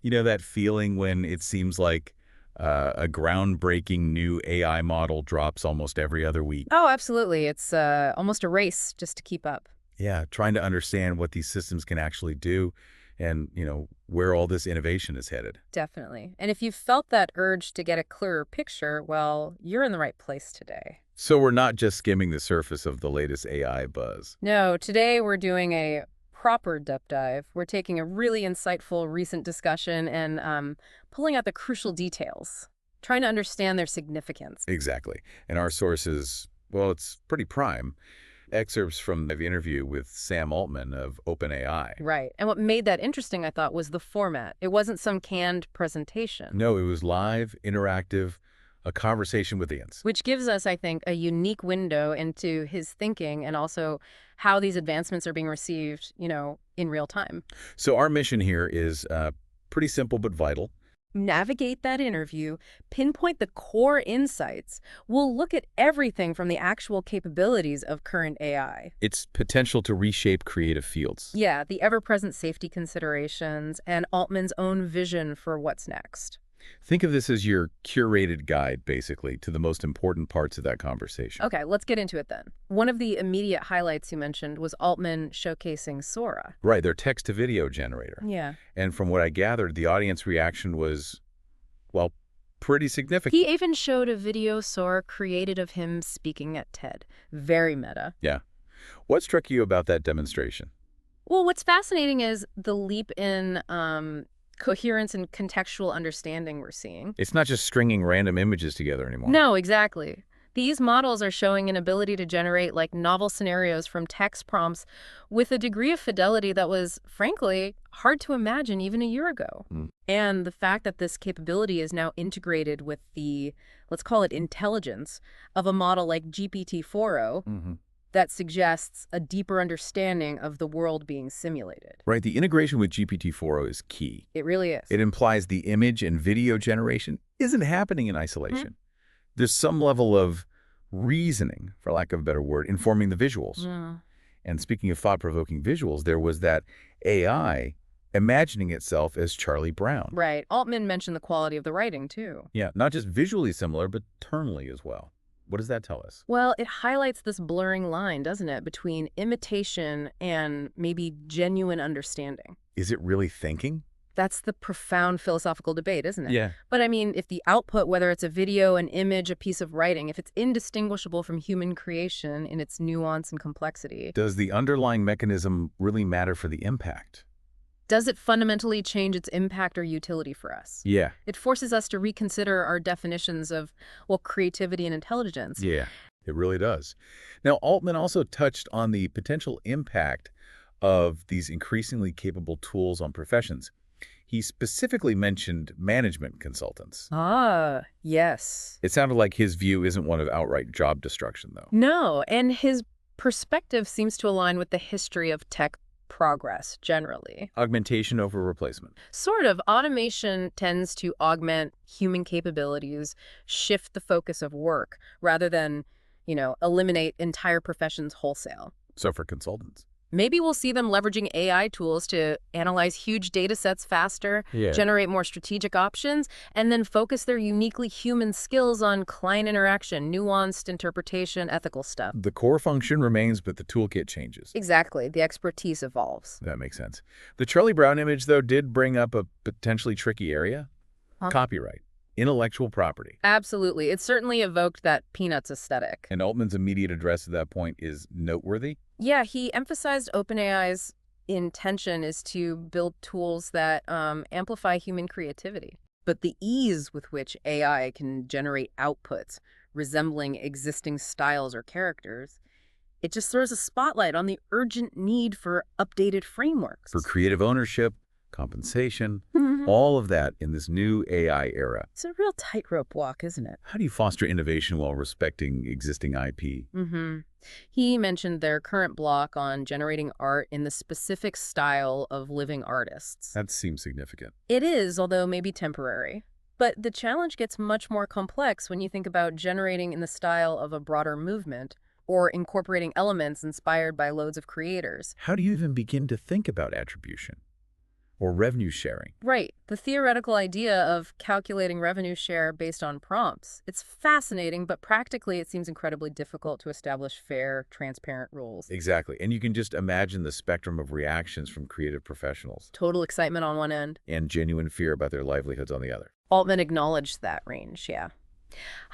You know that feeling when it seems like a groundbreaking new AI model drops almost every other week? Oh, absolutely. It's almost a race just to keep up. Yeah, trying to understand what these systems can actually do and, where all this innovation is headed. Definitely. And if you felt that urge to get a clearer picture, well, you're in the right place today. So we're not just skimming the surface of the latest AI buzz. No, today we're doing a proper deep dive. We're taking a really insightful recent discussion and pulling out the crucial details, trying to understand their significance. Exactly. And our sources, well, it's pretty prime. Excerpts from the interview with Sam Altman of OpenAI. Right. And what made that interesting, I thought, was the format. It wasn't some canned presentation, No, it was live, interactive, a conversation with the audience. which gives us, I think, a unique window into his thinking and also how these advancements are being received, in real time. So our mission here is pretty simple but vital. Navigate that interview, pinpoint the core insights. We'll look at everything from the actual capabilities of current AI. Its potential to reshape creative fields. Yeah, the ever-present safety considerations and Altman's own vision for what's next. Think of this as your curated guide, basically, to the most important parts of that conversation. Okay, let's get into it then. One of the immediate highlights you mentioned was Altman showcasing Sora. Right, their text-to-video generator. Yeah. And from what I gathered, the audience reaction was, well, pretty significant. He even showed a video Sora created of him speaking at TED. Very meta. Yeah. What struck you about that demonstration? Well, what's fascinating is the leap in coherence and contextual understanding we're seeing. It's not just stringing random images together anymore. No, exactly. These models are showing an ability to generate novel scenarios from text prompts with a degree of fidelity that was, frankly, hard to imagine even a year ago. Mm. And the fact that this capability is now integrated with the, let's call it intelligence, of a model like GPT-4o, Mm-hmm. that suggests a deeper understanding of the world being simulated. Right, the integration with GPT-4o is key. It really is. It implies the image and video generation isn't happening in isolation. There's some level of reasoning, for lack of a better word, informing the visuals. Mm. And speaking of thought-provoking visuals, there was that AI imagining itself as Charlie Brown. Right. Altman mentioned the quality of the writing, too. Yeah, not just visually similar, but tonally as well. What does that tell us? Well, it highlights this blurring line, doesn't it, between imitation and maybe genuine understanding. Is it really thinking? That's the profound philosophical debate, isn't it? Yeah. But I mean, if the output, whether it's a video, an image, a piece of writing, if it's indistinguishable from human creation in its nuance and complexity, Does the underlying mechanism really matter for the impact? does it fundamentally change its impact or utility for us? Yeah. It forces us to reconsider our definitions of, creativity and intelligence. Yeah, it really does. Now, Altman also touched on the potential impact of these increasingly capable tools on professions. He specifically mentioned management consultants. Ah, yes. It sounded like his view isn't one of outright job destruction, though. No, and his perspective seems to align with the history of tech progress generally. Augmentation over replacement. Sort of, automation tends to augment human capabilities, shift the focus of work, rather than, eliminate entire professions wholesale. So for consultants. Maybe we'll see them leveraging AI tools to analyze huge data sets faster, Yeah. generate more strategic options, and then focus their uniquely human skills on client interaction, nuanced interpretation, ethical stuff. The core function remains, but the toolkit changes. Exactly. The expertise evolves. That makes sense. The Charlie Brown image, though, did bring up a potentially tricky area. Huh? Copyright. Intellectual property. Absolutely. It certainly evoked that Peanuts aesthetic. And Altman's immediate address at that point is noteworthy. Yeah, he emphasized OpenAI's intention is to build tools that amplify human creativity. But the ease with which AI can generate outputs resembling existing styles or characters, it just throws a spotlight on the urgent need for updated frameworks. For creative ownership, compensation, Mhm. all of that in this new AI era. It's a real tightrope walk, isn't it? How do you foster innovation while respecting existing IP? He mentioned their current block on generating art in the specific style of living artists. That seems significant. It is, although maybe temporary. But the challenge gets much more complex when you think about generating in the style of a broader movement or incorporating elements inspired by loads of creators. How do you even begin to think about attribution? or revenue sharing. Right. The theoretical idea of calculating revenue share based on prompts. It's fascinating, but practically it seems incredibly difficult to establish fair, transparent rules. Exactly. And you can just imagine the spectrum of reactions from creative professionals Total excitement on one end. and genuine fear about their livelihoods on the other. Altman acknowledged that range, yeah.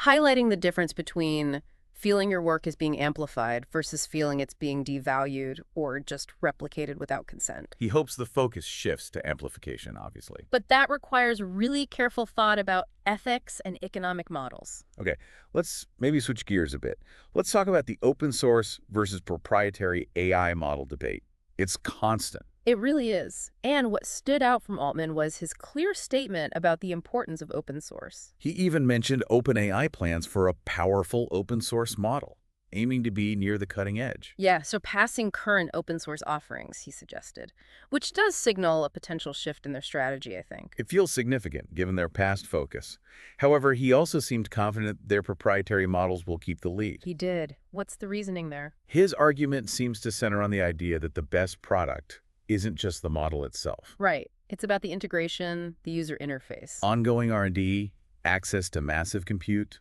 Highlighting the difference between feeling your work is being amplified versus feeling it's being devalued or just replicated without consent. He hopes the focus shifts to amplification, obviously. But that requires really careful thought about ethics and economic models. Okay, let's maybe switch gears a bit. Let's talk about the open source versus proprietary AI model debate. It's constant. It really is. And what stood out from Altman was his clear statement about the importance of open source. He even mentioned OpenAI plans for a powerful open source model, aiming to be near the cutting edge. Yeah, surpassing current open source offerings, he suggested, which does signal a potential shift in their strategy, I think. It feels significant, given their past focus. However, he also seemed confident their proprietary models will keep the lead. He did. What's the reasoning there? His argument seems to center on the idea that the best product isn't just the model itself. Right. It's about the integration, the user interface. Ongoing R&D, access to massive compute.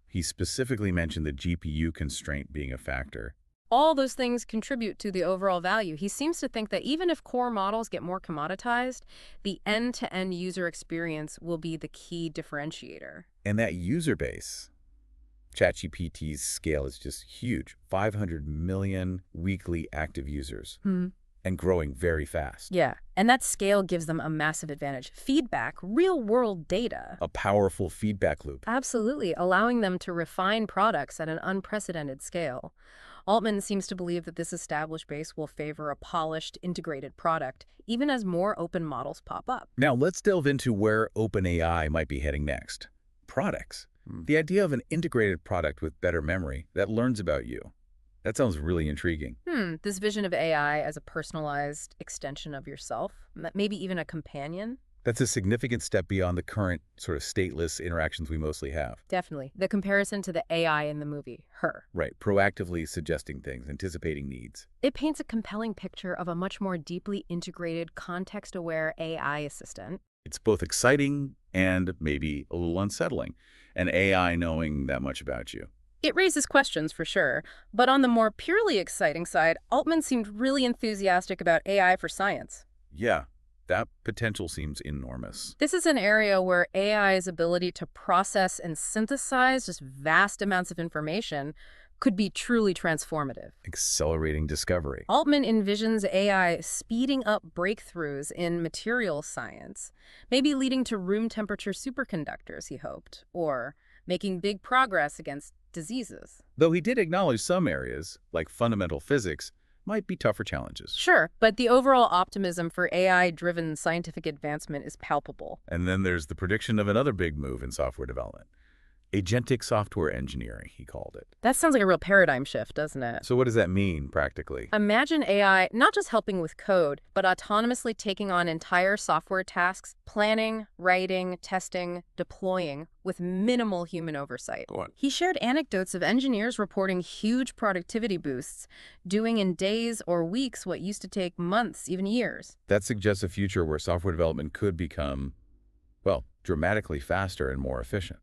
He specifically mentioned the GPU constraint being a factor. All those things contribute to the overall value. He seems to think that even if core models get more commoditized, the end-to-end user experience will be the key differentiator. And that user base, ChatGPT's scale is just huge. 500 million weekly active users. And growing very fast. Yeah, and that scale gives them a massive advantage. Feedback, real-world data. A powerful feedback loop. Absolutely, allowing them to refine products at an unprecedented scale. Altman seems to believe that this established base will favor a polished, integrated product, even as more open models pop up. Now let's delve into where OpenAI might be heading next. Products. The idea of an integrated product with better memory that learns about you. That sounds really intriguing. This vision of AI as a personalized extension of yourself, maybe even a companion. That's a significant step beyond the current sort of stateless interactions we mostly have. Definitely. The comparison to the AI in the movie, Her. Right, proactively suggesting things, anticipating needs. It paints a compelling picture of a much more deeply integrated, context-aware AI assistant. It's both exciting and maybe a little unsettling, an AI knowing that much about you. It raises questions for sure, but on the more purely exciting side, Altman seemed really enthusiastic about AI for science. Yeah, that potential seems enormous. This is an area where AI's ability to process and synthesize just vast amounts of information could be truly transformative. Accelerating discovery. Altman envisions AI speeding up breakthroughs in materials science, maybe leading to room temperature superconductors, he hoped, or making big progress against diseases. Though he did acknowledge some areas, like fundamental physics, might be tougher challenges. Sure, but the overall optimism for AI-driven scientific advancement is palpable. And then there's the prediction of another big move in software development. Agentic software engineering, he called it. That sounds like a real paradigm shift, doesn't it? So what does that mean, practically? Imagine AI not just helping with code, but autonomously taking on entire software tasks, planning, writing, testing, deploying, with minimal human oversight. Go on. He shared anecdotes of engineers reporting huge productivity boosts, doing in days or weeks what used to take months, even years. That suggests a future where software development could become, well, dramatically faster and more efficient.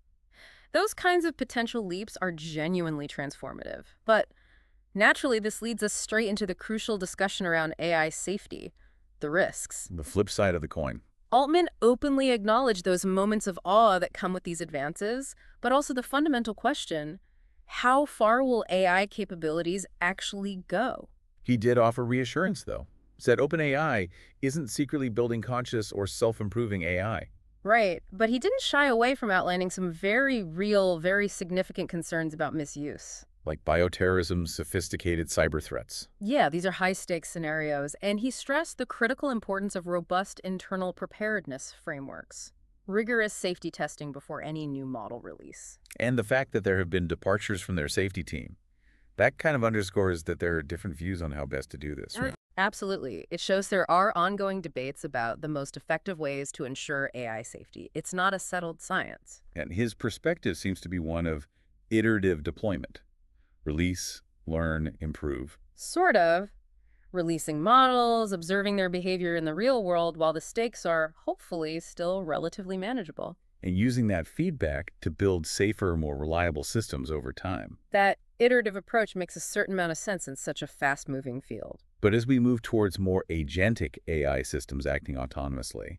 Those kinds of potential leaps are genuinely transformative. But naturally, this leads us straight into the crucial discussion around AI safety, the risks. The flip side of the coin. Altman openly acknowledged those moments of awe that come with these advances, but also the fundamental question, how far will AI capabilities actually go? He did offer reassurance, though. Said OpenAI isn't secretly building conscious or self-improving AI. Right, but he didn't shy away from outlining some very real, very significant concerns about misuse. Like bioterrorism, sophisticated cyber threats. Yeah, these are high-stakes scenarios, and he stressed the critical importance of robust internal preparedness frameworks, rigorous safety testing before any new model release. And the fact that there have been departures from their safety team. That kind of underscores that there are different views on how best to do this, right? Absolutely. It shows there are ongoing debates about the most effective ways to ensure AI safety. It's not a settled science. And his perspective seems to be one of iterative deployment. Release, learn, improve. Sort of. releasing models, observing their behavior in the real world while the stakes are hopefully still relatively manageable. And using that feedback to build safer, more reliable systems over time. That iterative approach makes a certain amount of sense in such a fast-moving field. But as we move towards more agentic AI systems acting autonomously,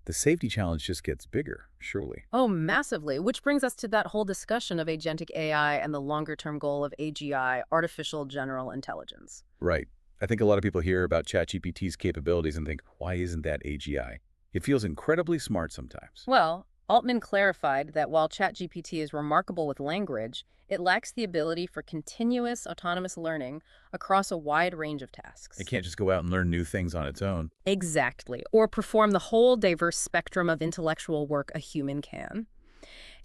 the safety challenge just gets bigger, surely. Oh, massively, which brings us to that whole discussion of agentic AI and the longer-term goal of AGI, artificial general intelligence. Right. I think a lot of people hear about ChatGPT's capabilities and think, why isn't that AGI? It feels incredibly smart sometimes. Well, Altman clarified that while ChatGPT is remarkable with language, it lacks the ability for continuous autonomous learning across a wide range of tasks. It can't just go out and learn new things on its own. Exactly, or perform the whole diverse spectrum of intellectual work a human can.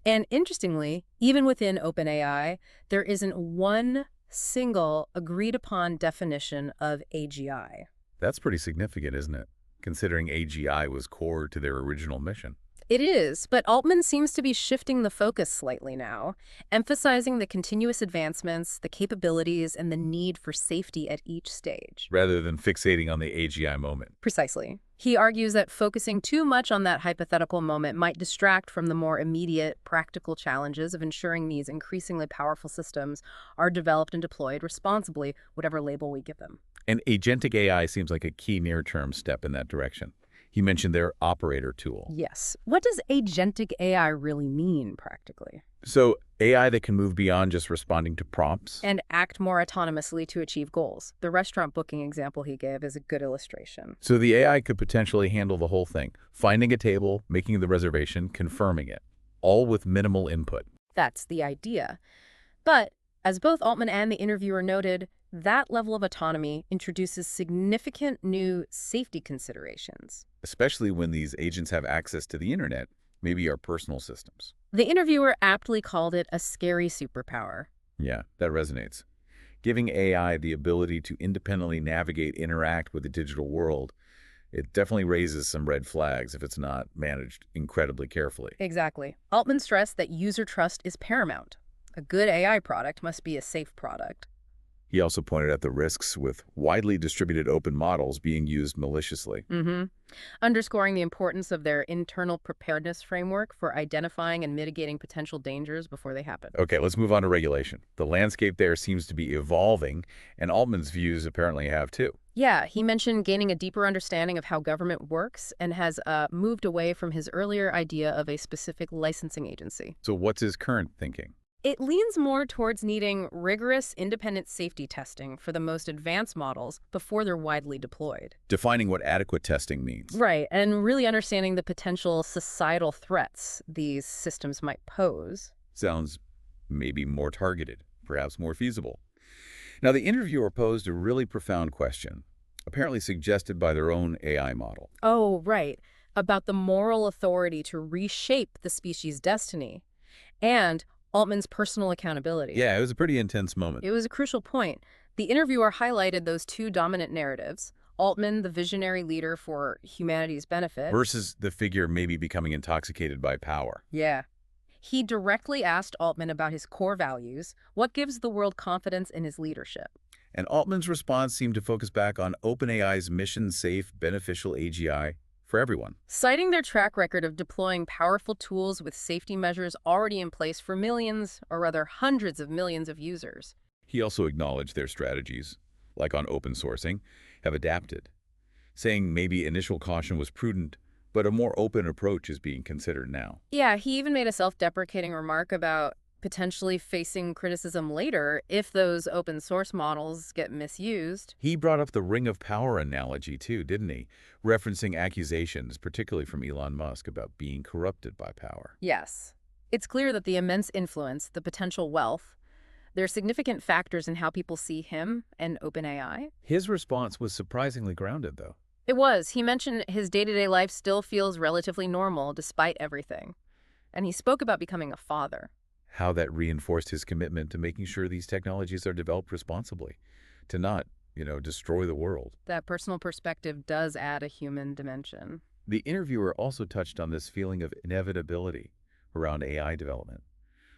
And interestingly, even within OpenAI, there isn't one single agreed-upon definition of AGI. That's pretty significant, isn't it? Considering AGI was core to their original mission. It is, but Altman seems to be shifting the focus slightly now, emphasizing the continuous advancements, the capabilities, and the need for safety at each stage. Rather than fixating on the AGI moment. Precisely. He argues that focusing too much on that hypothetical moment might distract from the more immediate, practical challenges of ensuring these increasingly powerful systems are developed and deployed responsibly, whatever label we give them. And agentic AI seems like a key near-term step in that direction. He mentioned their operator tool. Yes. What does agentic AI really mean, practically? So AI that can move beyond just responding to prompts. And act more autonomously to achieve goals. The restaurant booking example he gave is a good illustration. So the AI could potentially handle the whole thing, finding a table, making the reservation, confirming it, all with minimal input. That's the idea. But, as both Altman and the interviewer noted, that level of autonomy introduces significant new safety considerations. Especially when these agents have access to the internet, maybe our personal systems. The interviewer aptly called it a scary superpower. Yeah, that resonates. Giving AI the ability to independently navigate, interact with the digital world, it definitely raises some red flags if it's not managed incredibly carefully. Exactly. Altman stressed that user trust is paramount. A good AI product must be a safe product. He also pointed out the risks with widely distributed open models being used maliciously. Underscoring the importance of their internal preparedness framework for identifying and mitigating potential dangers before they happen. Okay, let's move on to regulation. The landscape there seems to be evolving, and Altman's views apparently have too. Yeah, he mentioned gaining a deeper understanding of how government works and has moved away from his earlier idea of a specific licensing agency. So what's his current thinking? It leans more towards needing rigorous independent safety testing for the most advanced models before they're widely deployed. Defining what adequate testing means. Right, and really understanding the potential societal threats these systems might pose. Sounds maybe more targeted, perhaps more feasible. Now, the interviewer posed a really profound question, apparently suggested by their own AI model. Oh, right, about the moral authority to reshape the species' destiny and Altman's personal accountability. Yeah, it was a pretty intense moment. It was a crucial point. The interviewer highlighted those two dominant narratives. Altman, the visionary leader for humanity's benefit. Versus the figure maybe becoming intoxicated by power. Yeah. He directly asked Altman about his core values, what gives the world confidence in his leadership. And Altman's response seemed to focus back on OpenAI's mission-safe, beneficial AGI for everyone. Citing their track record of deploying powerful tools with safety measures already in place for millions, or rather hundreds of millions of users. He also acknowledged their strategies, like on open sourcing, have adapted, saying maybe initial caution was prudent, but a more open approach is being considered now. Yeah, he even made a self-deprecating remark about potentially facing criticism later if those open source models get misused. He brought up the ring of power analogy too, didn't he? Referencing accusations, particularly from Elon Musk, about being corrupted by power. Yes. It's clear that the immense influence, the potential wealth, they're significant factors in how people see him and OpenAI. His response was surprisingly grounded, though. It was. He mentioned his day-to-day life still feels relatively normal despite everything. And he spoke about becoming a father. How that reinforced his commitment to making sure these technologies are developed responsibly, to not, destroy the world. That personal perspective does add a human dimension. The interviewer also touched on this feeling of inevitability around AI development.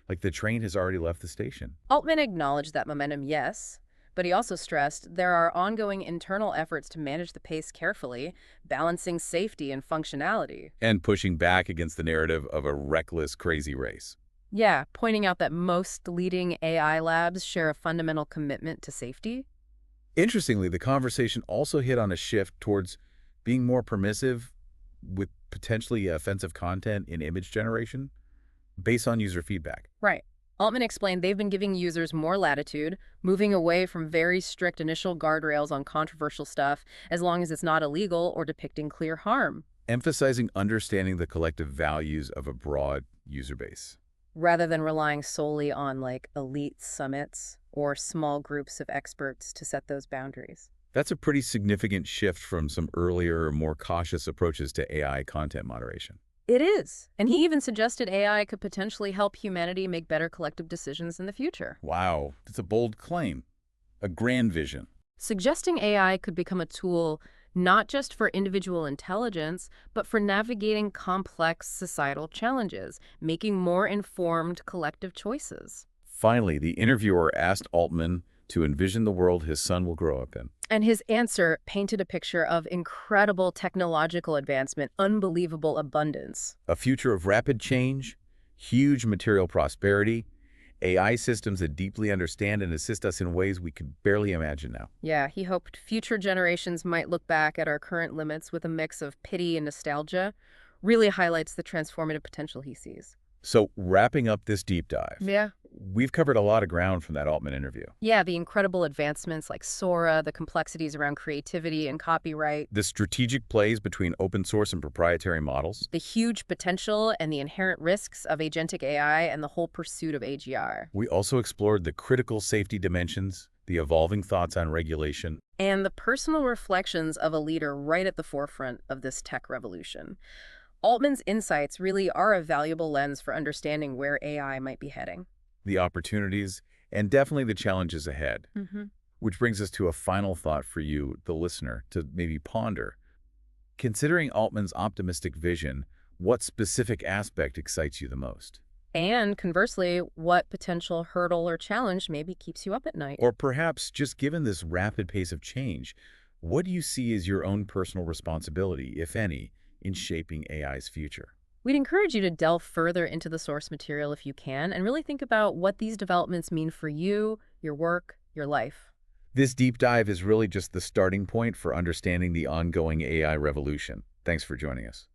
Like the train has already left the station. Altman acknowledged that momentum, yes, But he also stressed there are ongoing internal efforts to manage the pace carefully, balancing safety and functionality. And pushing back against the narrative of a reckless, crazy race. Yeah, pointing out that most leading AI labs share a fundamental commitment to safety. Interestingly, the conversation also hit on a shift towards being more permissive with potentially offensive content in image generation based on user feedback. Right. Altman explained they've been giving users more latitude, moving away from very strict initial guardrails on controversial stuff, as long as it's not illegal or depicting clear harm, Emphasizing understanding the collective values of a broad user base. rather than relying solely on like elite summits or small groups of experts to set those boundaries. That's a pretty significant shift from some earlier, more cautious approaches to AI content moderation. It is. And he even suggested AI could potentially help humanity make better collective decisions in the future. Wow, that's a bold claim, a grand vision. Suggesting AI could become a tool not just for individual intelligence, but for navigating complex societal challenges, making more informed collective choices. Finally, the interviewer asked Altman to envision the world his son will grow up in. And his answer painted a picture of incredible technological advancement, unbelievable abundance. A future of rapid change, huge material prosperity, AI systems that deeply understand and assist us in ways we could barely imagine now. Yeah, he hoped future generations might look back at our current limits with a mix of pity and nostalgia. Really highlights the transformative potential he sees. So, wrapping up this deep dive, Yeah. we've covered a lot of ground from that Altman interview. Yeah, the incredible advancements like Sora, the complexities around creativity and copyright, The strategic plays between open source and proprietary models, the huge potential and the inherent risks of agentic AI, and the whole pursuit of AGR. we also explored the critical safety dimensions, the evolving thoughts on regulation, And the personal reflections of a leader right at the forefront of this tech revolution. Altman's insights really are a valuable lens for understanding where AI might be heading. the opportunities, and definitely the challenges ahead. Which brings us to a final thought for you, the listener, to maybe ponder. Considering Altman's optimistic vision, what specific aspect excites you the most? And conversely, what potential hurdle or challenge maybe keeps you up at night? Or perhaps, just given this rapid pace of change, what do you see as your own personal responsibility, if any, in shaping AI's future? We'd encourage you to delve further into the source material if you can and really think about what these developments mean for you, your work, your life. This deep dive is really just the starting point for understanding the ongoing AI revolution. Thanks for joining us.